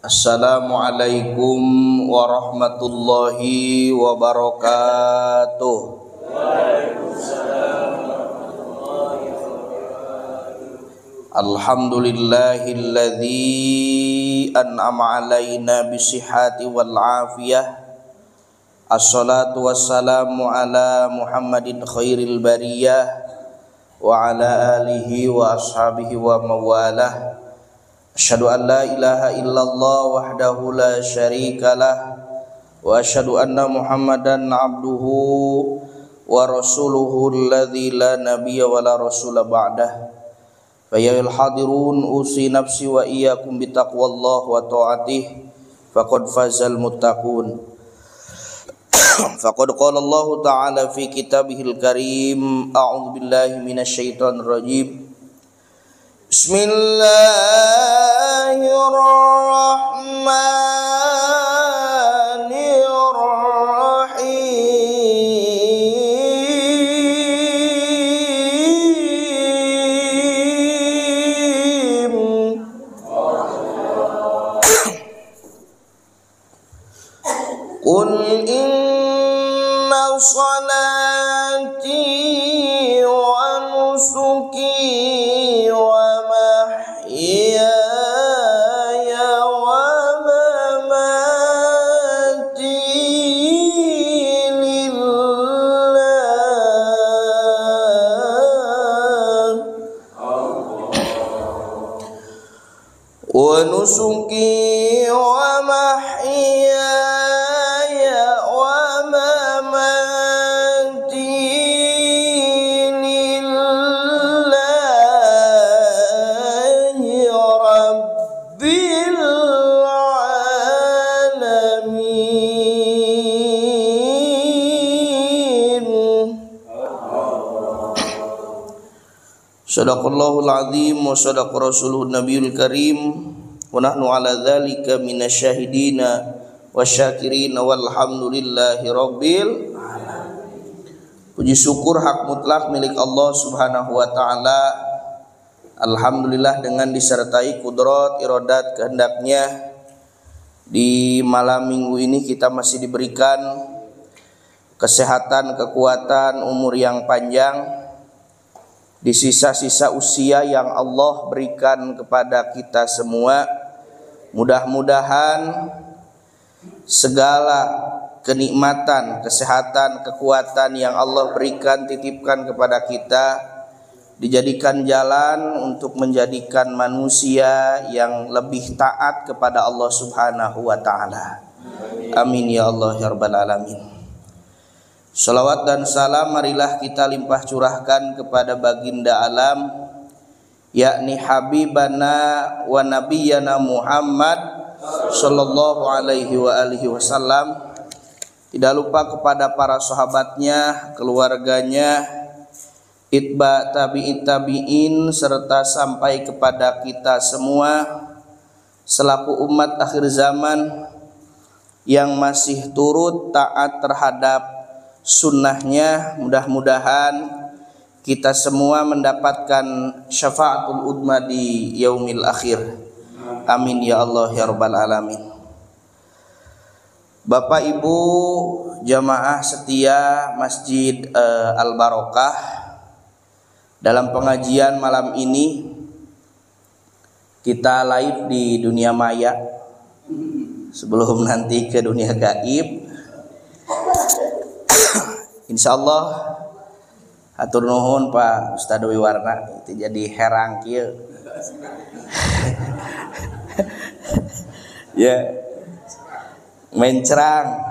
Assalamualaikum warahmatullahi wabarakatuh. Waalaikumsalam warahmatullahi wabarakatuh. Alhamdulillahilladzi an'ama alaina bisihhati wal afiyah. Assalatu wassalamu ala Muhammadin khairil bariyah wa ala alihi wa ashabihi wa mawalah. Asyhadu an la ilaha illallah wahdahu la syarikalah wa asyhadu anna Muhammadan abduhu wa rasuluhu alladzi la nabiyya wa la rasula ba'dah. Fa ya hadirun usi nafsi wa iyyakum bitaqwallah wa ta'atih faqad fazal muttaqun. Faqad qala Allah ta'ala fi kitabihil karim a'udzu billahi minasyaitonir rajim. Bismillahirrahmanirrahim. Qul inna salati wa nusuki nusuki wa mahyaya wa mamati lillahi rabbil alamin. Shadaqallahul azim wa shadaqa rasuluhun nabiyul karim. Wa nahnu ala dzalika minasyahidina wasyakirin walhamdulillahi rabbil alamin. Puji syukur hak mutlak milik Allah Subhanahu wa taala. Alhamdulillah dengan disertai kudrat, iradat, kehendaknya di malam minggu ini kita masih diberikan kesehatan, kekuatan, umur yang panjang. Di sisa-sisa usia yang Allah berikan kepada kita semua, mudah-mudahan segala kenikmatan, kesehatan, kekuatan yang Allah berikan, titipkan kepada kita, dijadikan jalan untuk menjadikan manusia yang lebih taat kepada Allah Subhanahu wa ta'ala. Amin ya Allah ya rabbal alamin. Salawat dan salam marilah kita limpah curahkan kepada baginda alam, yakni habibana wa nabiyyana Muhammad sallallahu alaihi wa alihi wasallam. Tidak lupa kepada para sahabatnya, keluarganya, itba tabi'in tabi'in, serta sampai kepada kita semua selaku umat akhir zaman yang masih turut taat terhadap sunnahnya. Mudah-mudahan kita semua mendapatkan syafaatul udma di yaumil akhir. Amin ya Allah ya rabbal alamin. Bapak Ibu jamaah setia Masjid Al Barokah, dalam pengajian malam ini kita live di dunia maya sebelum nanti ke dunia gaib. Insyaallah hatur nuhun Pak Ustaz Dewi Warna itu jadi herang kieu. Ya, mencerang.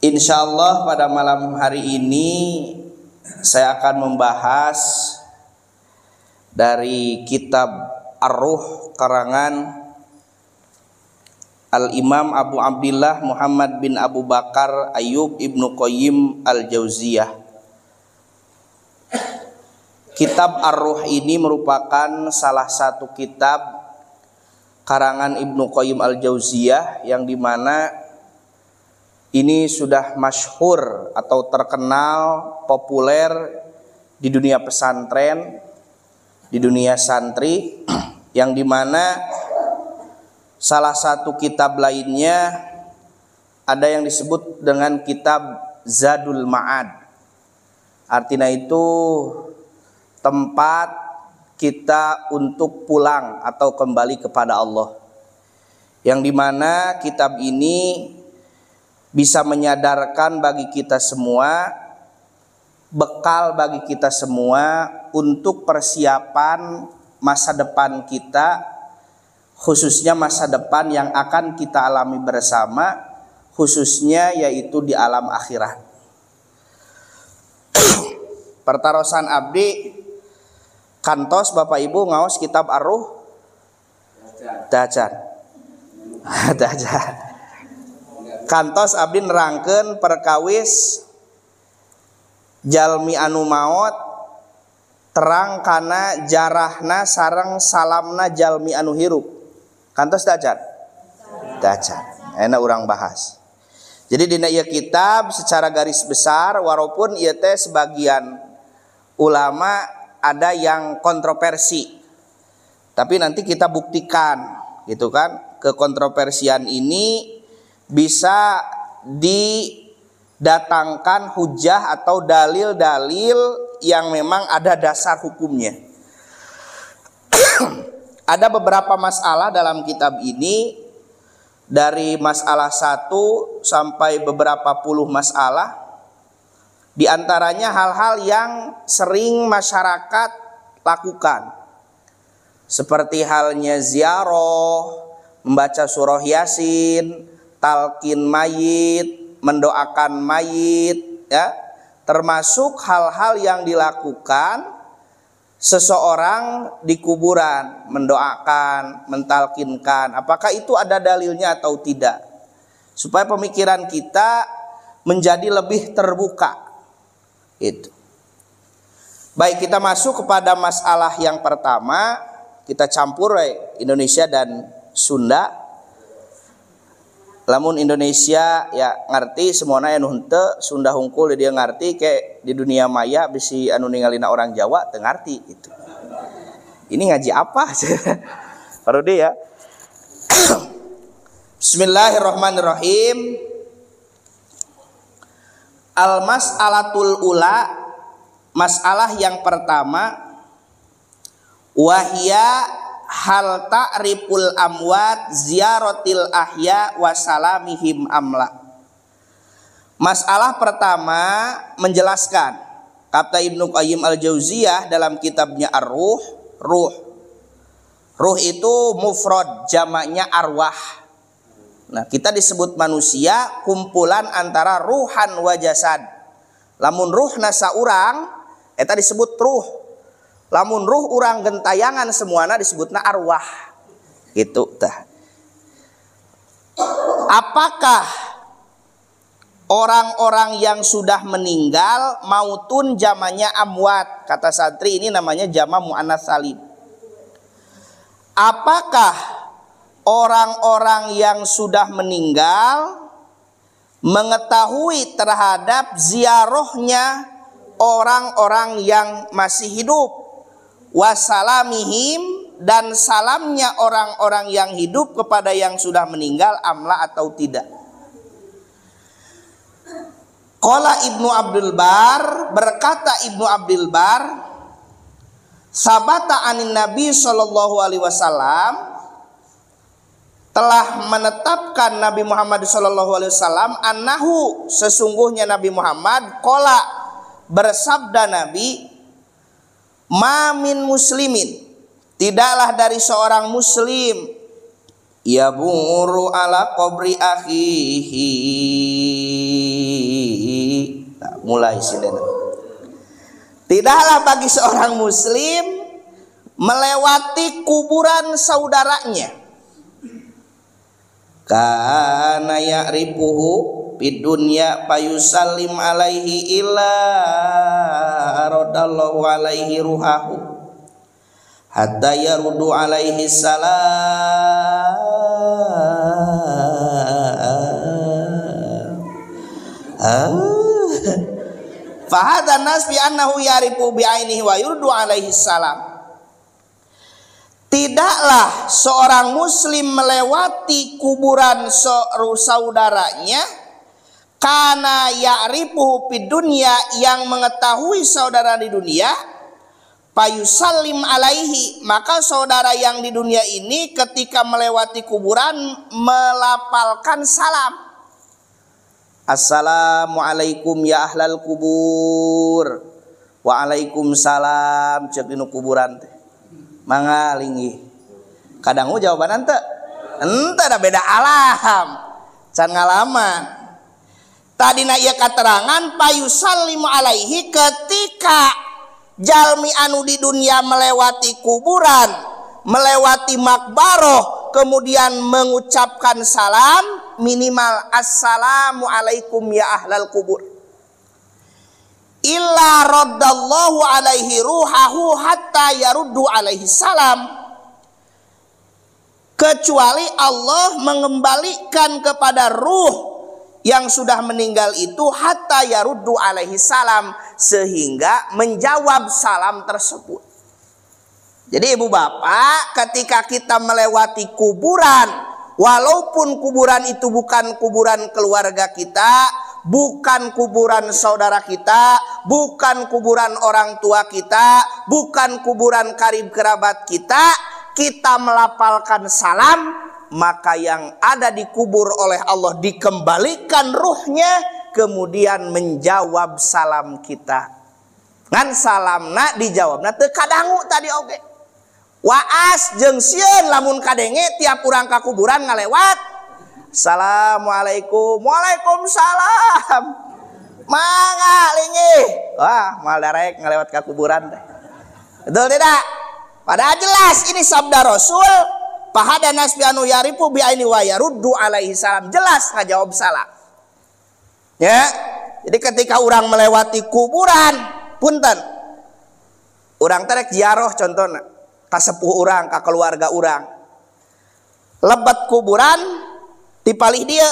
Insyaallah pada malam hari ini saya akan membahas dari kitab Ar-Ruh karangan Al-Imam Abu Abdillah Muhammad bin Abu Bakar Ayyub Ibnu Qayyim Al-Jauziyah. Kitab Ar-Ruh ini merupakan salah satu kitab karangan Ibnu Qayyim Al-Jauziyah yang dimana ini sudah masyhur atau terkenal, populer di dunia pesantren, di dunia santri, yang dimana salah satu kitab lainnya ada yang disebut dengan kitab Zadul Ma'ad. Artinya itu tempat kita untuk pulang atau kembali kepada Allah. Yang dimana kitab ini bisa menyadarkan bagi kita semua, bekal bagi kita semua untuk persiapan masa depan kita, khususnya masa depan yang akan kita alami bersama, khususnya yaitu di alam akhirat. Pertarosan abdi kantos Bapak Ibu ngaos kitab Ar-Ruh Dajar. Kantos abdi nerangkeun perkawis jalmi anu maot terang kana jarahna sareng salamna jalmi anu hirup. Kantos dajar. Enak urang bahas. Jadi dina ieu kitab secara garis besar walaupun ieu teh sebagian ulama ada yang kontroversi. Tapi nanti kita buktikan gitu kan, kekontroversian ini bisa didatangkan hujah atau dalil-dalil yang memang ada dasar hukumnya. Ada beberapa masalah dalam kitab ini, dari masalah 1 sampai beberapa puluh masalah. Di antaranya hal-hal yang sering masyarakat lakukan, seperti halnya ziarah, membaca surah Yasin, talqin mayit, mendoakan mayit, ya, termasuk hal-hal yang dilakukan seseorang di kuburan, mendoakan, mentalkinkan. Apakah itu ada dalilnya atau tidak? Supaya pemikiran kita menjadi lebih terbuka. Itu. Baik, kita masuk kepada masalah yang pertama. Kita campur Indonesia dan Sunda. Lamun Indonesia ya ngerti semuanya anu henteu, Sunda hungkul dia ngerti, kayak di dunia maya bisi anu ningalina orang Jawa teu ngarti gitu. Ini ngaji apa? Baru dia. Bismillahirrahmanirrahim. Al-mas'alatul ula, masalah yang pertama, wahia hal ta'riful amwat ziyaratil ahya wa salamihim amla. Masalah pertama menjelaskan, kata Ibnu Qayyim al-Jauziyah dalam kitabnya Ar-Ruh, ruh itu mufrad, jamaknya arwah. Nah, kita disebut manusia kumpulan antara ruhan wa jasad. Lamun ruhna saurang eta disebut ruh. Lamun ruh urang gentayangan semuana disebutna arwah. Gitu tah. Apakah orang-orang yang sudah meninggal mautun jamannya amwat? Kata santri ini namanya jama muannats salim. Apakah orang-orang yang sudah meninggal mengetahui terhadap ziarahnya orang-orang yang masih hidup? Wasalamihim, dan salamnya orang-orang yang hidup kepada yang sudah meninggal amla atau tidak. Qala Ibnu Abdul Bar, berkata Ibnu Abdul Bar, sabata anin Nabi sallallahu alaihi wasallam, telah menetapkan Nabi Muhammad sallallahu alaihi wasallam, annahu, sesungguhnya Nabi Muhammad, qala, bersabda Nabi, mamin muslimin, tidaklah dari seorang muslim, yaburu ala qabri akhihi. Nah, mulai sini. Tidaklah bagi seorang muslim melewati kuburan saudaranya. Kana ya'rifuhu fid dunya payusallim alaihi illa radallahu alaihi ruhahu hatta yarudu alaihi salam. Fa hadha nas bi annahu ya'rifu bi ainihi wa yurdu alaihi salam. tidaklah seorang muslim melewati kuburan saudaranya karena ya'rifuhu fid dunya, yang mengetahui saudara di dunia, fayusallim alaihi, maka saudara yang di dunia ini ketika melewati kuburan melafalkan salam. Assalamualaikum ya ahlal kubur. Waalaikumsalam, cek dinu kuburan teh. Mangga linggih. Kadang jawaban ente ada beda alam. Can ngalaman. Tadina ieu katerangan payusallimu alaihi, ketika jalmi anu di dunia melewati kuburan, melewati makbaroh, kemudian mengucapkan salam, minimal assalamu alaikum ya ahlal kubur. Illa raddallahu alaihi ruhahu hatta yaruddu alaihi salam, kecuali Allah mengembalikan kepada ruh yang sudah meninggal itu hatta yaruddu alaihi salam, sehingga menjawab salam tersebut. Jadi ibu bapak, ketika kita melewati kuburan, walaupun kuburan itu bukan kuburan keluarga kita, bukan kuburan saudara kita, bukan kuburan orang tua kita, bukan kuburan karib kerabat kita, kita melafalkan salam, maka yang ada dikubur oleh Allah dikembalikan ruhnya, kemudian menjawab salam kita. Ngan salamna dijawabna teu kadangu tadi oge. Waas jeung sieun lamun kadenge tiap urang ka kuburan ngalewat, assalamualaikum, waalaikumsalam, mangga linggih. Wah, mal darek ngalewat ka kuburan teh. Betul tidak? Padahal jelas ini sabda Rasul, fahada nasbi anu yarifu bi aini wa yaruddu alaihi salam, jelas ngajawab salam. Ya. Jadi ketika orang melewati kuburan, punten, urang teh rek ziarah contohna ka sepuh urang, ka keluarga urang. Lebet kuburan dipalih dia,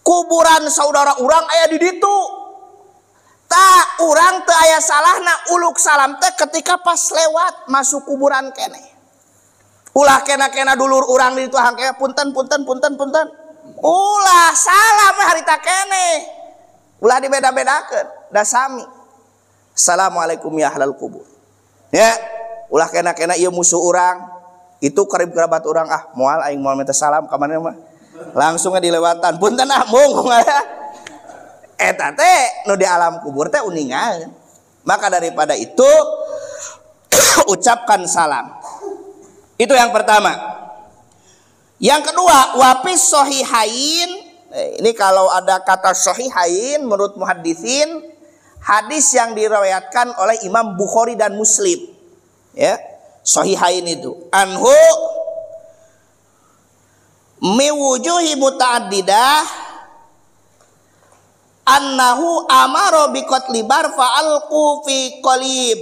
kuburan saudara urang aya di ditu. Tak urang teu aya salahna uluk salam teh ketika pas lewat masuk kuburan keneh. Ulah kena-kena dulur urang di ditu hangke punten. Ulah salam harita keneh. Ulah dibeda-bedakeun, da sami. Assalamualaikum ya ahlal kubur. Ya, ulah kena-kena ieu musuh urang, itu karib kerabat urang, ah moal aing moal minta salam ka maneh mah. Langsung dilewatan. Punten ah mung. Eta teh nu di alam kubur teh uningan. Maka daripada itu ucapkan salam. Itu yang pertama. Yang kedua, wafis sahihain. Ini kalau ada kata sahihain menurut muhaddisin, hadis yang diriwayatkan oleh Imam Bukhari dan Muslim. Ya, sahihain itu. Anhu miwujuhi muta'addidah annahu amara biqatli barfa alqu fi qalib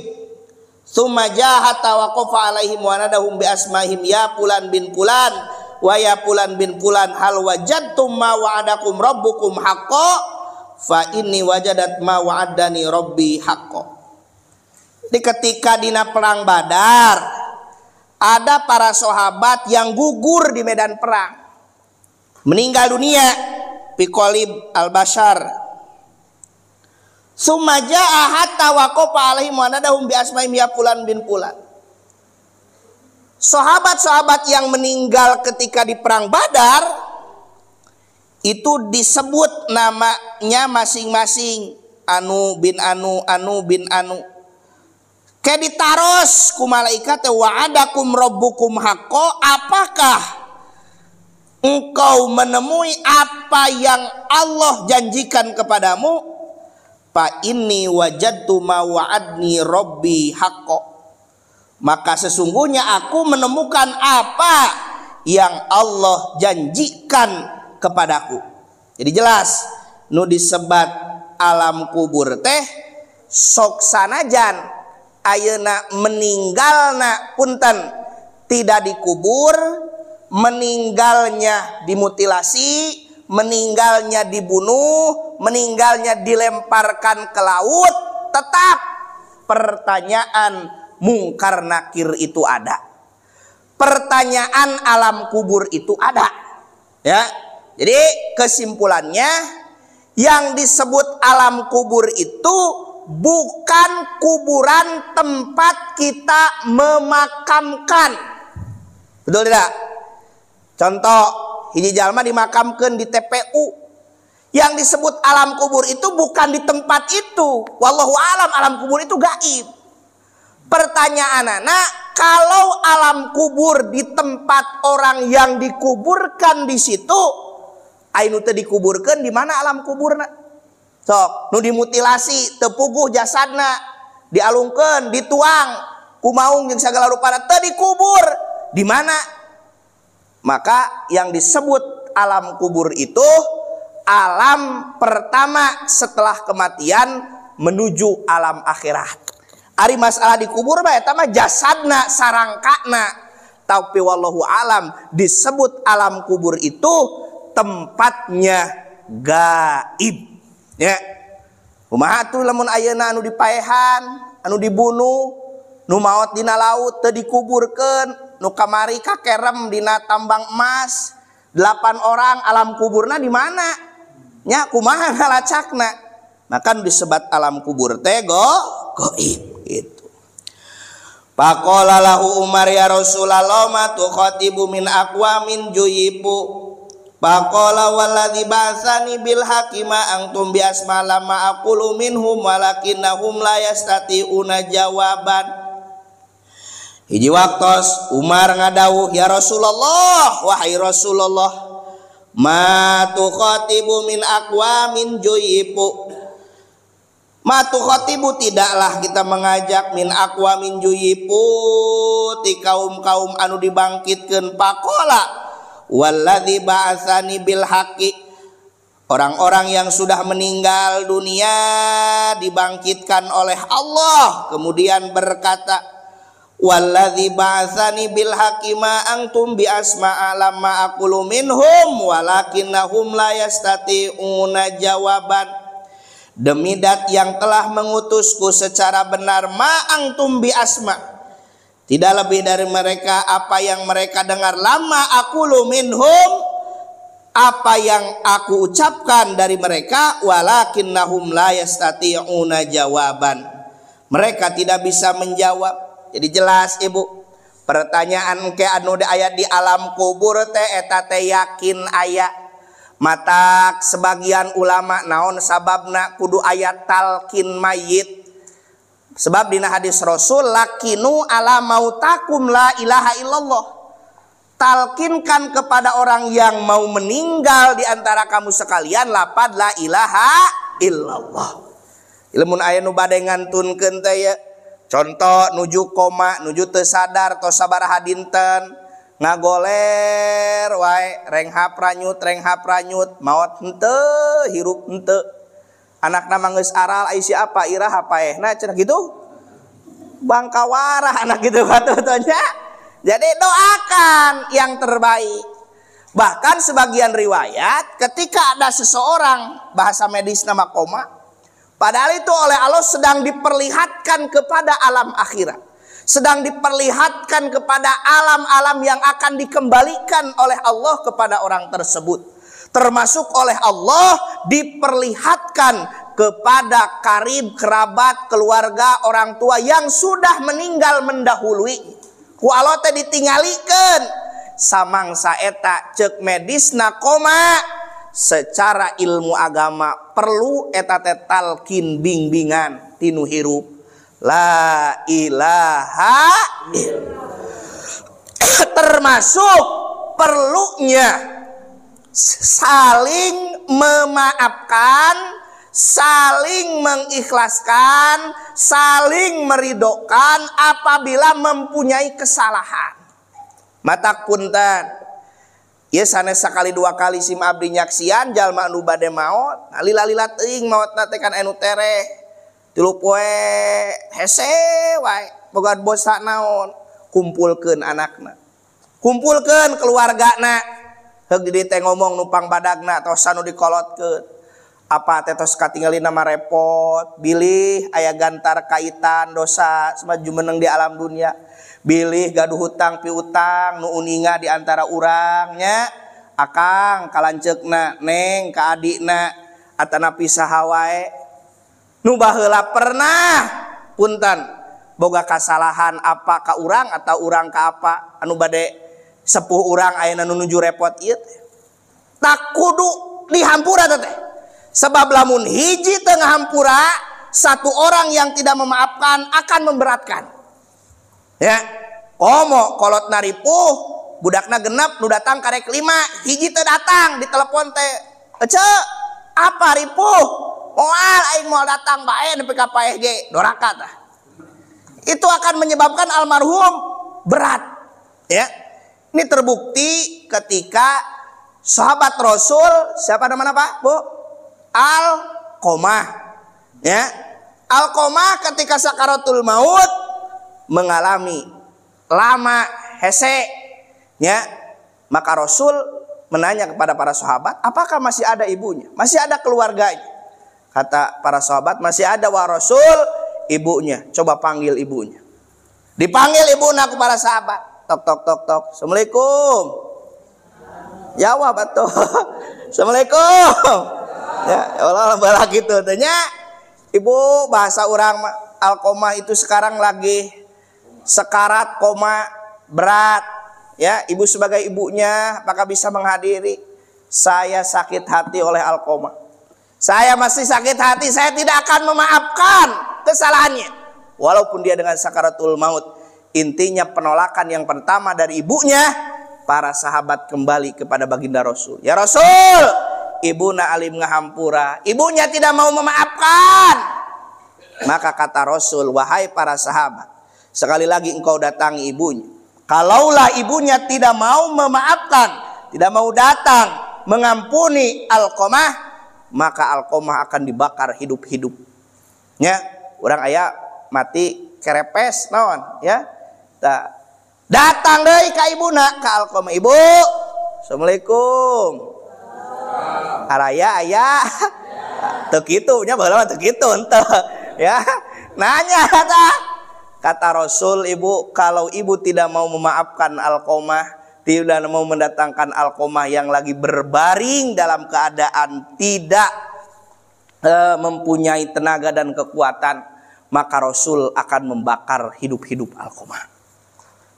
summa jahata wa qafa alaihim wa nadahum bi asmahim ya fulan bin fulan wa ya fulan bin fulan hal wajadtum ma wa'adakum rabbukum haqqo fa inni wajadat ma wa'adani rabbi haqqo. Di ketika dina perang Badar ada para sahabat yang gugur di medan perang, meninggal dunia, fi qalib al-bashar. Sumaja'a hatta waqafa alaihim wa nadahum bi asma'im ya fulan bin fulan. Sahabat-sahabat yang meninggal ketika di perang Badar itu disebut namanya masing-masing, anu bin anu, anu bin anu. Kayak ditaros ku malaikat, wa'adakum rabbukum haqqo, apakah engkau menemui apa yang Allah janjikan kepadamu? Fa inni wajadtu ma wa'adni rabbi haqqo, maka sesungguhnya aku menemukan apa yang Allah janjikan kepadaku. Jadi jelas nu disebat alam kubur teh sok sanajan ayeuna meninggalna punten tidak dikubur, meninggalnya dimutilasi, meninggalnya dibunuh, meninggalnya dilemparkan ke laut, tetap pertanyaan mungkar nakir itu ada. pertanyaan alam kubur itu ada. Ya. Jadi kesimpulannya, yang disebut alam kubur itu bukan kuburan tempat kita memakamkan. Betul tidak? Contoh, hiji jalma dimakamkan di TPU. Yang disebut alam kubur itu bukan di tempat itu. Wallahu alam, alam kubur itu gaib. Pertanyaan anak, kalau alam kubur di tempat orang yang dikuburkan di situ, ainu teu dikuburkan di mana alam kuburna? Sok, nu dimutilasi, teu puguh jasadna, dialungkeun, dituang, kumaung jeung sagala rupana teu dikubur. Di mana? Maka yang disebut alam kubur itu alam pertama setelah kematian menuju alam akhirat. Ari masalah dikubur mah eta mah jasadna sarangkana. Tapi wallahu alam disebut alam kubur itu tempatnya gaib. Ya. Kumaha atuh lamun ayeuna anu dipaehan, anu dibunuh, nu maot dina laut teu dikuburkeun, nu kamari kakerem dina tambang emas, 8 orang alam kuburna di mana? Nya kumaha ngalacakna? Maka disebut alam kubur teh gaib gitu. Faqala lahu Umar ya Rasulullah ma tukhatibu min aqwamin juyibu. Faqala walladzi ba'atsani bil hakima antum bi asma lama aqulu minhum walakinnahum la yastati'una jawaban. Hiji waktos Umar ngadawuh, ya Rasulullah, wahai Rasulullah, ma tukhatibu min aqwamin juyibu. Matu khotibu, tidaklah kita mengajak min aqwamin juyipu ti kaum-kaum anu dibangkitkeun. Pakola walladzi ba'atsani bil haqqi, orang-orang yang sudah meninggal dunia dibangkitkan oleh Allah, kemudian berkata walladzi ba'atsani bil haqqi ma antum bi asma'a lamma aqulu minhum walakinnahum la yastati'una jawaban. Demi dat yang telah mengutusku secara benar, ma'ang tumbi asma, tidak lebih dari mereka apa yang mereka dengar. Lama aqulu minhum, apa yang aku ucapkan dari mereka. Walakinnahum la yastati'una jawaban, mereka tidak bisa menjawab. Jadi jelas ibu, pertanyaan ke anu ayat di alam kubur teh eta teh yakin aya. Mata sebagian ulama naon sababna kudu ayat talkin mayit. Sebab dina hadis Rasul lakinu ala mautakum la ilaha illallah. Talkinkan kepada orang yang mau meninggal di antara kamu sekalian lapad la ilaha illallah. Ilmun aya nu bade ngantunkeun teh ya. Contoh nuju koma, nuju teu sadar tos sabaraha dinten. Ngagoler wae reng hapranyut maot henteu hirup henteu, anakna mah geus aral ai si apa irah hapaehna cenah kitu bangkawarah anak kitu katanya. Jadi doakan yang terbaik. Bahkan sebagian riwayat ketika ada seseorang, bahasa medis nama koma, padahal itu oleh Allah sedang diperlihatkan kepada alam akhirat, sedang diperlihatkan kepada alam-alam yang akan dikembalikan oleh Allah kepada orang tersebut. Termasuk oleh Allah diperlihatkan kepada karib, kerabat, keluarga, orang tua yang sudah meninggal mendahului. Ku Allah teh ditinggalikeun. Samangsa eta ceuk medisna koma, secara ilmu agama perlu eta teh talkin bimbingan tinu hirup la ilaha illallah. Termasuk perlunya saling memaafkan, saling mengikhlaskan, saling meridhokan apabila mempunyai kesalahan. Matak punten, ieu sanes sakali dua kali sim abdi nyaksian jalma anu bade maot, lila-lila teuing maotna teh kan anu tereh. Tilu poe hese wae boga bosa naon, kumpulkeun anakna, kumpulkeun keluargana, heug di dieu teh ngomong nupang badagna tos anu dikolotkeun. Apa tetos katinggalin nama repot, bilih aya gantar kaitan dosa semaju meneng di alam dunia, bilih gaduh hutang piutang nu uninga di antara urangnya, akang kalanceukna neng ka adikna atana pisah wae nu baheula pernah punten boga kasalahan apa ka urang atau urang ka apa anu bade sepuh urang ayeuna nu nuju repot ieu tak kudu dihampura teh. Sebab lamun hiji tengah hampura, satu orang yang tidak memaafkan akan memberatkan. Ya, komo kolot naripuh, budakna genep nu datang karek 5, hiji teu datang di telepon teh. Ece, apa ripuh? Moal aing moal datang bae nepi ka paeh ge, doraka tah. Itu akan menyebabkan almarhum berat. Ya. Ini terbukti ketika sahabat Rasul, siapa namanya Pak? Bu? Alqomah, ya. Alqomah ketika sakaratul maut mengalami lama hese, ya. Maka Rasul menanya kepada para sahabat, apakah masih ada ibunya, masih ada keluarganya? Kata para sahabat, masih ada wa Rasul, ibunya. Coba panggil ibunya. Dipanggil ibunya ke para sahabat. Tok tok tok tok. Assalamualaikum. Jawab atuh. Assalamualaikum. Ya Allah balah gitu tanya ibu bahasa orang Alqomah itu sekarang lagi sekarat koma berat ya, ibu sebagai ibunya apakah bisa menghadiri? Saya sakit hati oleh Alqomah, saya masih sakit hati, saya tidak akan memaafkan kesalahannya walaupun dia dengan sakaratul maut. Intinya penolakan yang pertama dari ibunya, para sahabat kembali kepada baginda Rasul. Ya Rasul, ibuna alim ngahampura, ibunya tidak mau memaafkan. Maka kata Rasul, wahai para sahabat, sekali lagi engkau datangi ibunya. Kalaulah ibunya tidak mau memaafkan, tidak mau datang mengampuni Alqomah, maka Alqomah akan dibakar hidup-hidup. Ya, orang ayah mati kerepes naon ya. Datang deui ka ibuna ka Alqomah, ibu, assalamualaikum. Araya ayah teu kitu nya baheula teu kitu henteu ya. Nanya kata Rasul, ibu, kalau ibu tidak mau memaafkan Alqomah, tidak mau mendatangkan Alqomah yang lagi berbaring dalam keadaan tidak mempunyai tenaga dan kekuatan, maka Rasul akan membakar hidup-hidup Alqomah.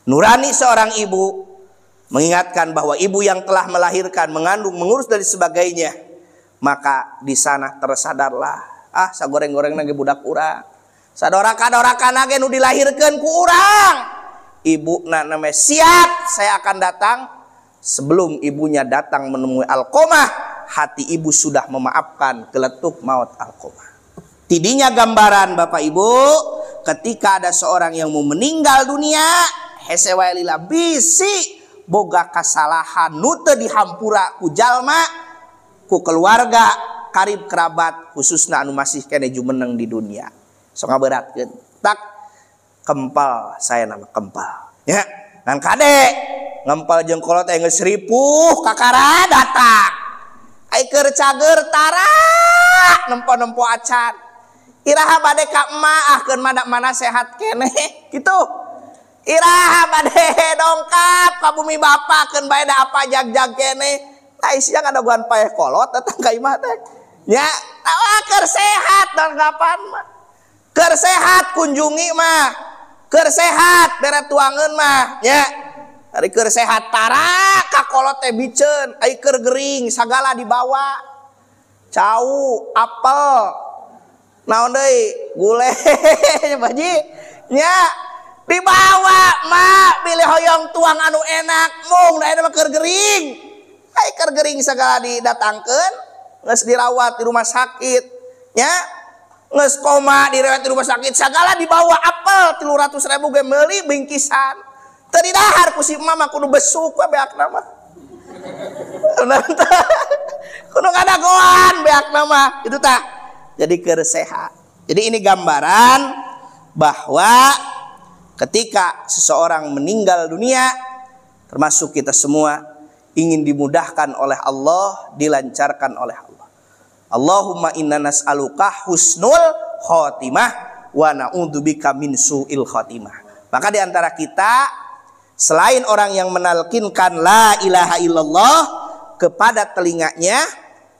Nurani seorang ibu mengingatkan bahwa ibu yang telah melahirkan, mengandung, mengurus dan sebagainya, maka di sana tersadarlah, sagoreng-goreng nage budak urang, sadoraka-doraka nage nu dilahirkeun ku urang. Ibu namanya siap, saya akan datang. Sebelum ibunya datang menemui Alqomah, hati ibu sudah memaafkan geletuk maut Alqomah. Tidinya gambaran Bapak Ibu, ketika ada seorang yang mau meninggal dunia, hese wae lila bisi boga kasalahan nu teu dihampura ku jalma, ku keluarga, karib kerabat, khususna anu masih kene jumeneng di dunia. Sok ngaberatkeun. Tak kempal, saya nama kempal. Ya, ngan kade ngempal jeung kolot teh geus ripuh kakara datang. Ai keur cager tara nempo-nempo acan. Iraha bade ka emak ahkeun mana sehat kene kitu. Iraha bade dongkap ka bumi bapa keun bae da apa jag-jag kene. Ai siang ada guan paeh kolot datang ka imah teh. Nya, keur sehat dongkapan mah. Keur sehat kunjungi mah. Keur sehat bere tuangeun mah, nya. Ari keur sehat tara ka kolot teh biceun, ai keur gering sagala dibawa. Cau, apel. Naon deui? Gule nya baji. Nya. Dibawa mak pilih hoyong tuang anu enak mung da mah keur gering. Ai keur gering sagala didatangkeun, geus dirawat di rumah sakit, nya. Geus koma dirawat di rumah sakit, sagala dibawa apel 300.000 ge meuli bingkisan. Teu didahar ku si mama kudu besuk we beakna mah. Kudu ngadagoan beakna mah, itu tah. Jadi keur sehat. Jadi ini gambaran bahwa ketika seseorang meninggal dunia, termasuk kita semua ingin dimudahkan oleh Allah, dilancarkan oleh Allah. Allahumma inna nas'aluka husnul khotimah wa na'udzubika min su'il khotimah. Maka di antara kita selain orang yang menalkinkan la ilaha illallah kepada telinganya,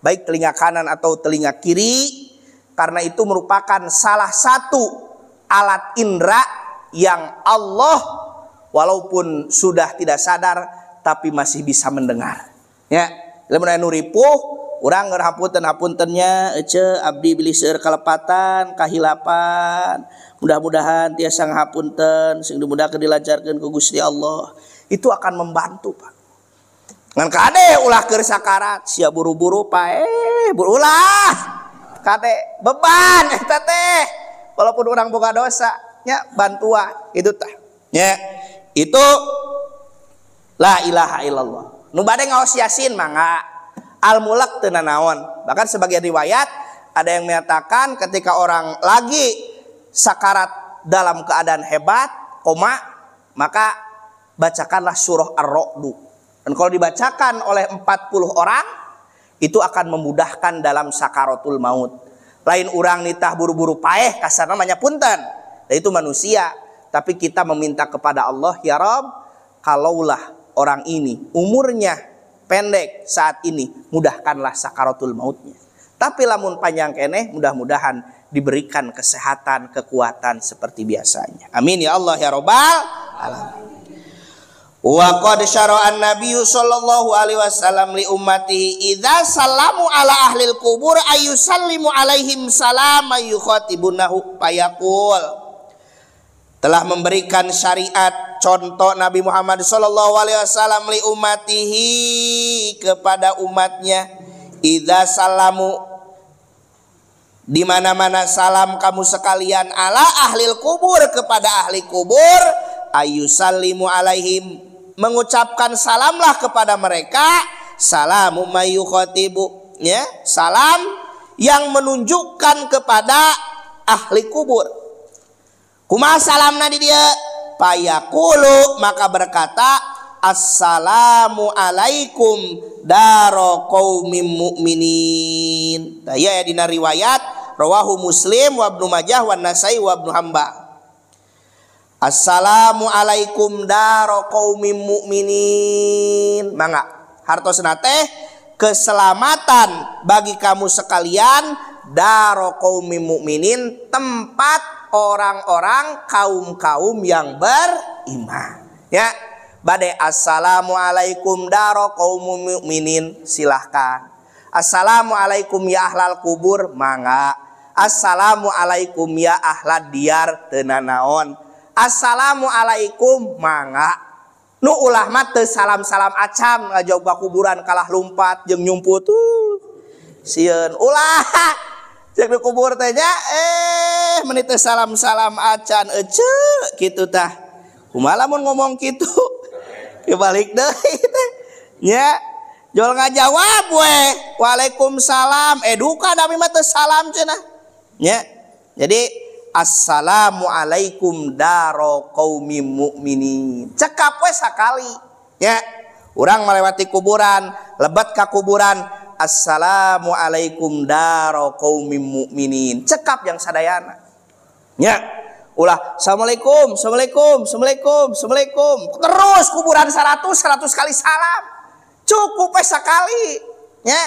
baik telinga kanan atau telinga kiri, karena itu merupakan salah satu alat indera yang Allah walaupun sudah tidak sadar tapi masih bisa mendengar. Ya, lamun anu ripuh urang ngerahapunten-hapuntennya ece abdi bilih seueur kalepatan kahilapan. Mudah-mudahan tiasa ngahapunten sing dimudahkeun dilancarkeun ku Gusti Allah. Itu akan membantu, Pak. Ngan kade ulah keur sakarat sia buru-buru Pak berulah. Kade beban eta teh. Walaupun urang boga dosa nya bantuan itu tah. Nya itu la ilaha illallah. Nu bade ngaos Yasin mangga al-mulak teu nanaon. Bahkan sebagian riwayat ada yang menyatakan ketika orang lagi sakarat dalam keadaan hebat, koma, maka bacakanlah surah Ar-Ra'd. Dan kalau dibacakan oleh 40 orang, itu akan memudahkan dalam sakaratul maut. Lain orang nitah buru-buru paeh, kasar namanya punten. Dan itu manusia. Tapi kita meminta kepada Allah, ya Rabb, kalaulah orang ini umurnya pendek saat ini, mudahkanlah sakaratul mautnya. Tapi lamun panjang keneh, mudah-mudahan diberikan kesehatan, kekuatan seperti biasanya. Amin ya Allah ya Rabbal alamin. Wa qad syara'a an-nabiy sallallahu alaihi wasallam li ummatihi idza sallamu ala ahlil qubur ayusallimu alaihim salama yukhatibunahu fayaqul. Telah memberikan syariat contoh Nabi Muhammad sallallahu alaihi wasallam li ummatihi kepada umatnya, idza sallamu di mana-mana salam kamu sekalian ala ahlil kubur kepada ahli kubur ayusallimu alaihim mengucapkan salamlah kepada mereka salamu mayyukhatibu ya salam yang menunjukkan kepada ahli kubur. Kumaha salamna di dia? Payaqulu maka berkata assalamu alaikum daro qaumin mu'minin. Ya dina riwayat rawahu Muslim wa Ibnu Majah wa Nasai wa Ibnu Hambal. Assalamu alaikum daro qaumin mu'minin. Mangga hartosna teh keselamatan bagi kamu sekalian daro qaumin mu'minin, tempat orang-orang kaum-kaum yang beriman. Ya, badai assalamualaikum daro qaumul mu'minin, silahkan. Assalamualaikum ya ahlal kubur, mangga. Assalamualaikum ya ahlad diyar, teu nanaon. Assalamualaikum, mangga. Nu ulah mah teu salam-salam acam ngajog ka kuburan kalah lumpat jeung nyumput sieun ulah cek di kubur teh nya menit teh salam-salam acan ece kitu tah. Kumaha lamun ngomong kitu? Kebalik deui teh. Nya jol ngajawab we. Waalaikumsalam. Duka Nabi mah teu salam cenah. Nya. Jadi assalamualaikum daro qaumim mu'minin. Cekap we sakali. Nya. Urang melewati kuburan, lebat ka kuburan, assalamualaikum daro qaumim mu'minin. Cekap yang sadayana. Nya. Ulah assalamualaikum, assalamualaikum, assalamualaikum, assalamualaikum. Terus kuburan 100 kali salam. Cukup sekali. Ya.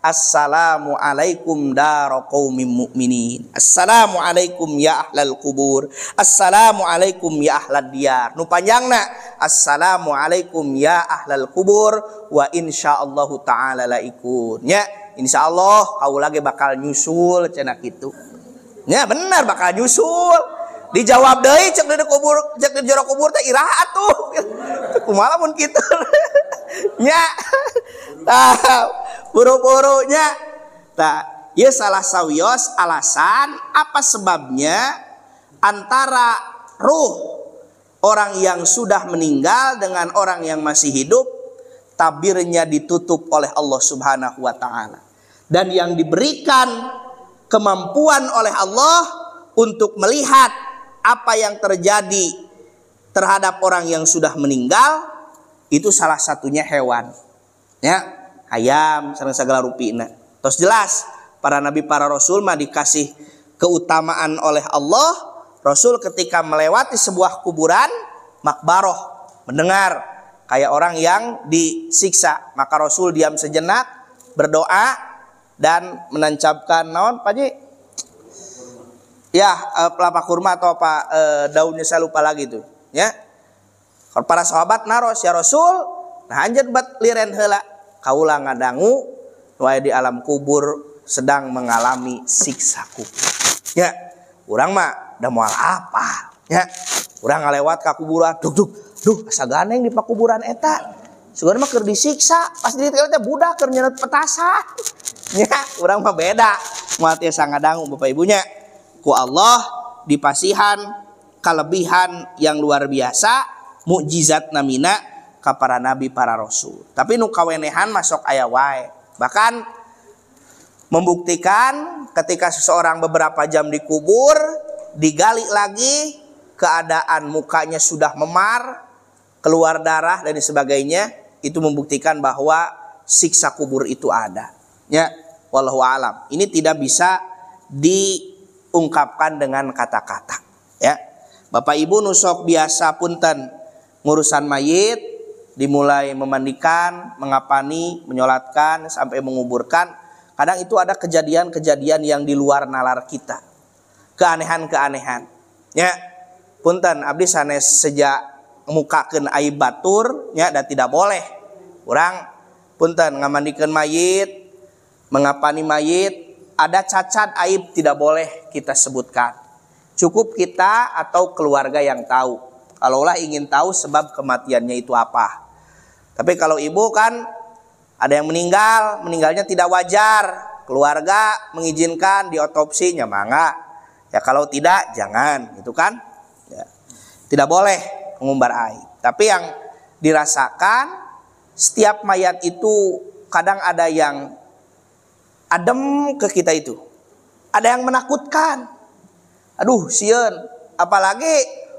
Assalamualaikum daro qaumim mu'minin. Assalamualaikum ya ahlal kubur. Assalamualaikum ya ahlad diyar. Nu panjangna assalamualaikum ya ahlal kubur wa insyaallahu taala laikun. Ya, insyaallah kaula ge bakal nyusul cenah kitu. Ya bener bakal nyusul. Dijawab deui cek di kubur, cek di jero kubur teh iraha atuh. Kumaha mun kitu. Nya. Tah, buru-burunya. Tah, ieu salah sawios alasan apa sebabnya antara ruh orang yang sudah meninggal dengan orang yang masih hidup tabirnya ditutup oleh Allah Subhanahu wa taala. Dan yang diberikan kemampuan oleh Allah untuk melihat apa yang terjadi terhadap orang yang sudah meninggal itu salah satunya hewan. Ya, ayam sareng sagala rupina. Tos jelas para nabi, para rasul mah dikasih keutamaan oleh Allah. Rasul ketika melewati sebuah kuburan makbaroh, mendengar kayak orang yang disiksa, maka Rasul diam sejenak, berdoa dan menancapkan naon Pak Ji? Ya, pelapa kurma atau apa daunnya saya lupa lagi tuh, ya. Para sahabat naros ya Rasul, nah anjeun bat liren heula, kaula ngadangu wae di alam kubur sedang mengalami siksa kubur. Ya, urang mah da moal apa? Ya, urang ngalewat ka kuburan, duh asa ganeng di pakuburan eta. Sugan mah keur disiksa, pas di teh budak keur nyeunut petasan. Ya, urang mah beda. Moal teh sangadangu Bapak Ibunya. Ku Allah dipasihan kelebihan yang luar biasa, mukjizat namina ka para nabi, para rasul. Tapi nu kawenehan masuk aya wae. Bahkan membuktikan ketika seseorang beberapa jam dikubur, digali lagi, keadaan mukanya sudah memar, keluar darah dan sebagainya, itu membuktikan bahwa siksa kubur itu ada. Ya, wallahu alam. Ini tidak bisa diungkapkan dengan kata-kata. Ya, Bapak Ibu nusok biasa punten ngurusan mayit, dimulai memandikan, mengapani, menyolatkan sampai menguburkan. Kadang itu ada kejadian-kejadian yang di luar nalar kita, keanehan-keanehan. Ya, punten abdi sanes sejak mukakeun aib batur, ya, dan tidak boleh. Urang punten ngamandikeun mayit, mengapani mayit, ada cacat aib tidak boleh kita sebutkan. Cukup kita atau keluarga yang tahu. Kalaulah ingin tahu sebab kematiannya itu apa. Tapi kalau ibu kan ada yang meninggalnya tidak wajar, keluarga mengizinkan diotopsinya mangga. Ya kalau tidak jangan, gitu kan? Ya. Tidak boleh mengumbar aib. Tapi yang dirasakan setiap mayat itu kadang ada yang adem ke kita itu. Ada yang menakutkan. Aduh, sieun, apalagi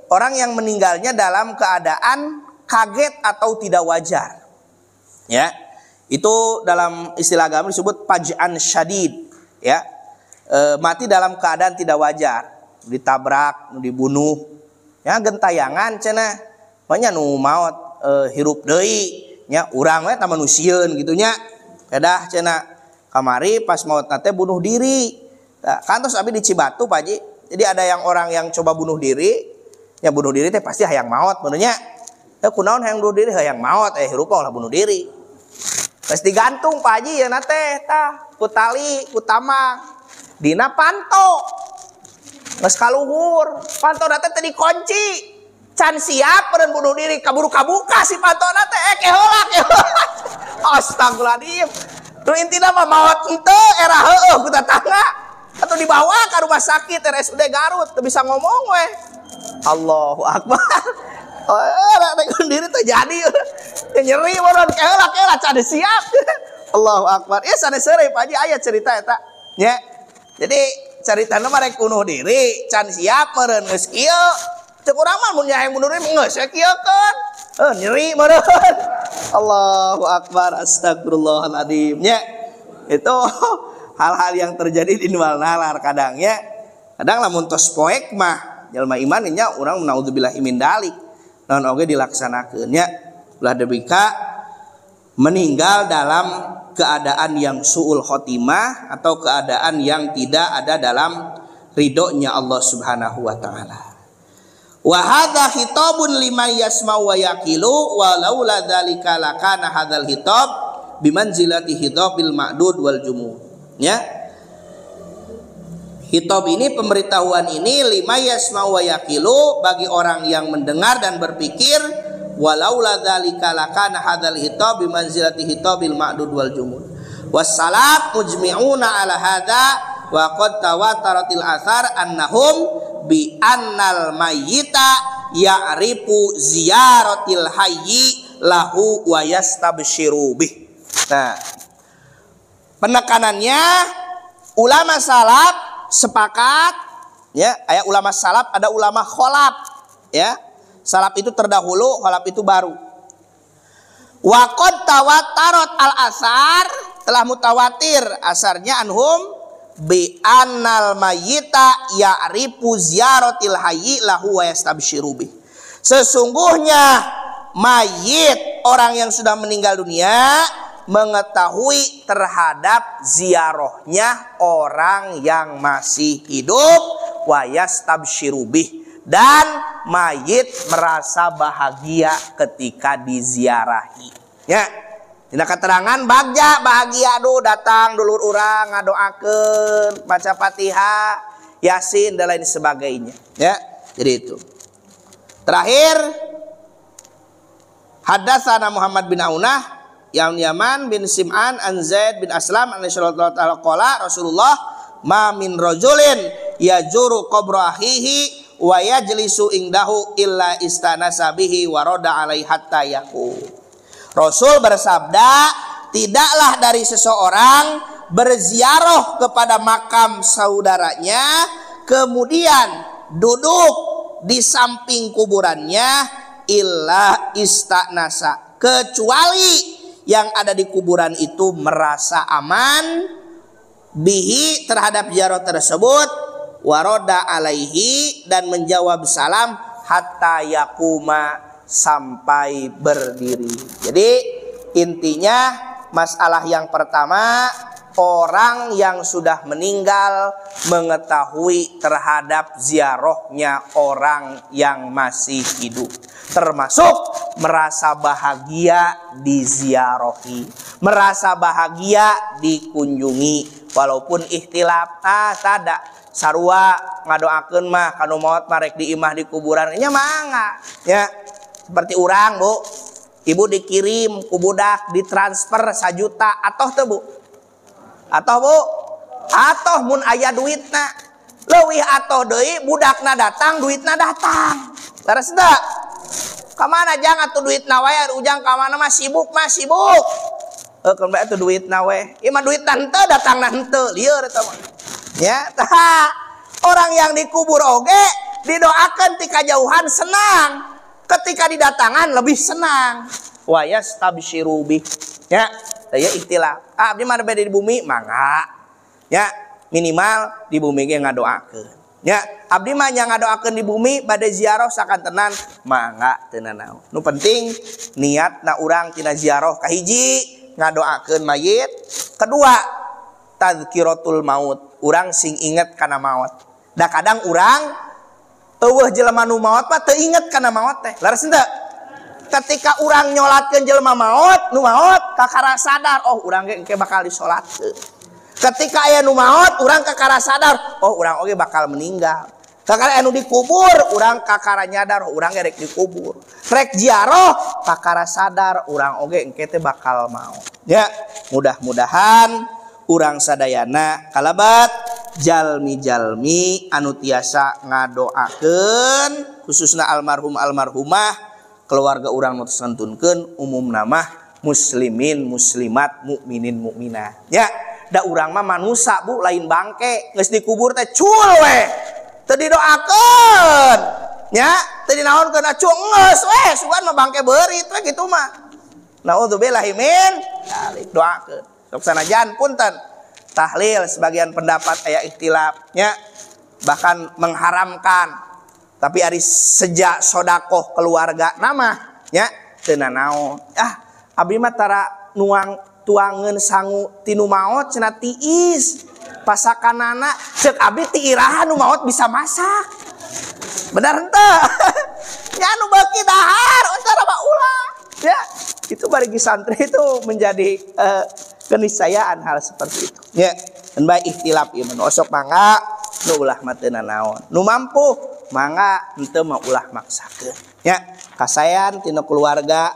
orang yang meninggalnya dalam keadaan kaget atau tidak wajar. Ya. Itu dalam istilah agama disebut faj'an syadid, ya. Mati dalam keadaan tidak wajar, ditabrak, dibunuh, ya gentayangan cenah, banyak nu maot hirup deui, nya urang we ta manusieun gitu nya. Kedah cenah kamari pas maot teh bunuh diri. Nah, kantos abi di Cibatu Pak Ji. Jadi ada yang orang yang coba bunuh diri, nya bunuh diri teh pasti hayang maot benernya. Ya kunaon hayang bunuh diri, hayang maot hirup lah bunuh diri. Terus digantung Pak Haji ya nate tah ku tali ku tamang dina panto geus kaluhur panto nate teh dikunci can siap peureun bunuh diri kaburu kabuka si panto nate keheula astagfirullahaladzim nu intina mah maot henteu era heueuh ku tetangga atau dibawa ke rumah sakit RSUD Garut teu bisa ngomong we. Allahu akbar. Nek diri terjadi nyeri moron keheula cade siap. Allahu akbar. Ya sanes seureuy Pak Haji aya cerita eta nya. Jadi caritana mah rek bunuh diri can siap meureun geus kieu. Ceuk urang mah mun nyaeng bunuh diri geus kieukeun. Nyeri meureun. Allahu akbar. Astagfirullahaladzim nya. Itu hal-hal yang terjadi di luar nalar kadangnya. Kadang lamun tos poek mah jalma iman nya urang naudzubillahi min dalik. Non oge dilaksanakeunnya ulah debika meninggal dalam keadaan yang suul khotimah atau keadaan yang tidak ada dalam ridhonya Allah Subhanahu wa taala. Wa hadza khitabun liman yasma'u wa yaqilu wa laula dzalika lakana hadzal khitab bimanzilati khitabil ma'dud wal jumuh. Ya. Khitab ini, pemberitahuan ini lima yasma'u wa yaqilu, bagi orang yang mendengar dan berpikir, walaula dzalika lakana hadzal khitab bimanzilati khitabil ma'dud wal jumud. Wassalaf mujmi'una ala hadza wa qad tawataratil athar annahum bi annal mayyita ya'rifu ziyaratil hayyi lahu wa yastabshiru bih. Nah, penekanannya ulama salaf sepakat, ya, aya ulama salaf, ada ulama kholaf, ya. Salaf itu terdahulu, kholaf itu baru. Wa qad tawatarat al asar, telah mutawatir asarnya anhum bi annal mayyita ya'rifu ziyaratil hayyi lahu wa yastabshiru bih. Sesungguhnya mayit, orang yang sudah meninggal dunia, mengetahui terhadap ziarahnya orang yang masih hidup, wa yastabshiru bih, dan mayit merasa bahagia ketika diziarahi. Ya, tina keterangan bagja bahagia datang dulur urang ngadoakeun, baca Fatihah, Yasin dan lain sebagainya. Ya, jadi itu. Terakhir, hadatsana Muhammad bin Aunah yang Yaman bin Sim'an an Zaid bin Aslam an Rasulullah ma min rajulin yajuru qabra akhihi wa yajlisu indahu illa istanasa bihi wa rada alaihi hatta yaqu. Rasul bersabda, tidaklah dari seseorang berziarah kepada makam saudaranya kemudian duduk di samping kuburannya illa istanasa, kecuali yang ada di kuburan itu merasa aman bihi terhadap ziarah tersebut, waroda alaihi dan menjawab salam hatta yakuma sampai berdiri. Jadi intinya masalah yang pertama, orang yang sudah meninggal mengetahui terhadap ziarahnya orang yang masih hidup, termasuk merasa bahagia diziarahi, merasa bahagia dikunjungi walaupun ikhtilaf. Tada sarua ngadoakeun mah kanu maot marek di imah di kuburan nya mangga ya. Seperti urang Bu, ibu dikirim ku budak ditransfer 1 juta atoh teu Bu? Atoh Bu? Atoh mun aya duitna. Leuwih atoh deui budakna datang duitna datang. Laras teu? Ka mana jang atuh duitna wae ujang ka mana mah sibuk Keun bae atuh duitna we. Ieu mah duitna henteu datangna henteu lieur eta mah. Ya, tah orang yang dikubur oge didoakeun ti kajauhan senang. Ketika didatangan lebih senang. Wa yastabshiru bih. Ya, saya ikhtilaf. Abdi mah beda di bumi mangga. Ya, minimal di bumi ge ngadoakeun. Ya, abdi mah nya ngadoakeun di bumi bade ziarah sakantenan mangga teu nanaon. Nu penting niatna urang tina ziarah kahiji ngadoakeun mayit, kedua tazkiratul maut, urang sing inget kana maut. Da kadang urang eueuh jelema nu maot mah teu inget kana maot teh. Laras henteu? Ketika urang nyolatkeun jelema maot, nu maot kakara sadar, oh urang ge engke bakal disolatkeun. Ketika aya nu maot, urang kakara sadar, oh urang oge bakal meninggal. Kakara anu dikubur, urang kakara nyadar, oh urang ge rek dikubur. Rek ziarah, kakara sadar, urang oge engke teh bakal maot. Ya, mudah-mudahan urang sadayana kalabat jalmi-jalmi anu tiasa ngadoakeun khususna almarhum almarhumah keluarga urang nu santunkeun umum nama muslimin muslimat mukminin mukminah. Ya, da urang mah manusia Bu, lain bangke, geus dikubur teh cul we. Teu didoakeun. Ya, teu dinaonkeun acu geus we, sugan mah bangke beurit we kitu mah. Naudzubillahi min dzalik, doakeun. Sok sanajan punten tahlil sebagian pendapat aya ikhtilafnya bahkan mengharamkan, tapi ari sejak sodakoh keluarga nama nya teu nanaon. Abdi mah tara nuang tuangeun sangu tinu maot cenah tiis pasakanana ceuk abdi ti iraha nu maot bisa masak. Benar henteu? Nya nu beuki dahar antara mah ulah. Ya, itu bagi santri itu menjadi keniscayaan hal seperti itu. Ya, dan baik ikhtilaf ieu mah osok mangga nu ulah mah teu nanaon. Nu mampu mangga henteu mah ulah maksakeun. Ya, kasayan tina keluarga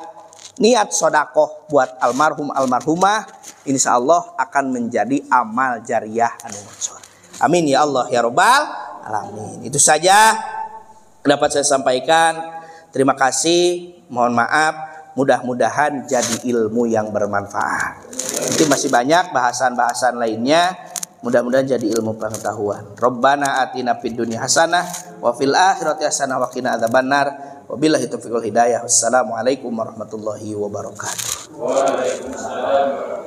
niat sedekah buat almarhum almarhumah insyaallah akan menjadi amal jariyah anu mansur. Amin ya Allah ya rabbal alamin. Itu saja dapat saya sampaikan. Terima kasih, mohon maaf. Mudah-mudahan jadi ilmu yang bermanfaat. Nanti masih banyak bahasan-bahasan lainnya. Mudah-mudahan jadi ilmu pengetahuan. Rabbana atina fid dunya hasanah wa fil akhirati hasanah wa qina adzabannar. Wabillahi taufiq wal hidayah. Wassalamualaikum warahmatullahi wabarakatuh. Waalaikumsalam.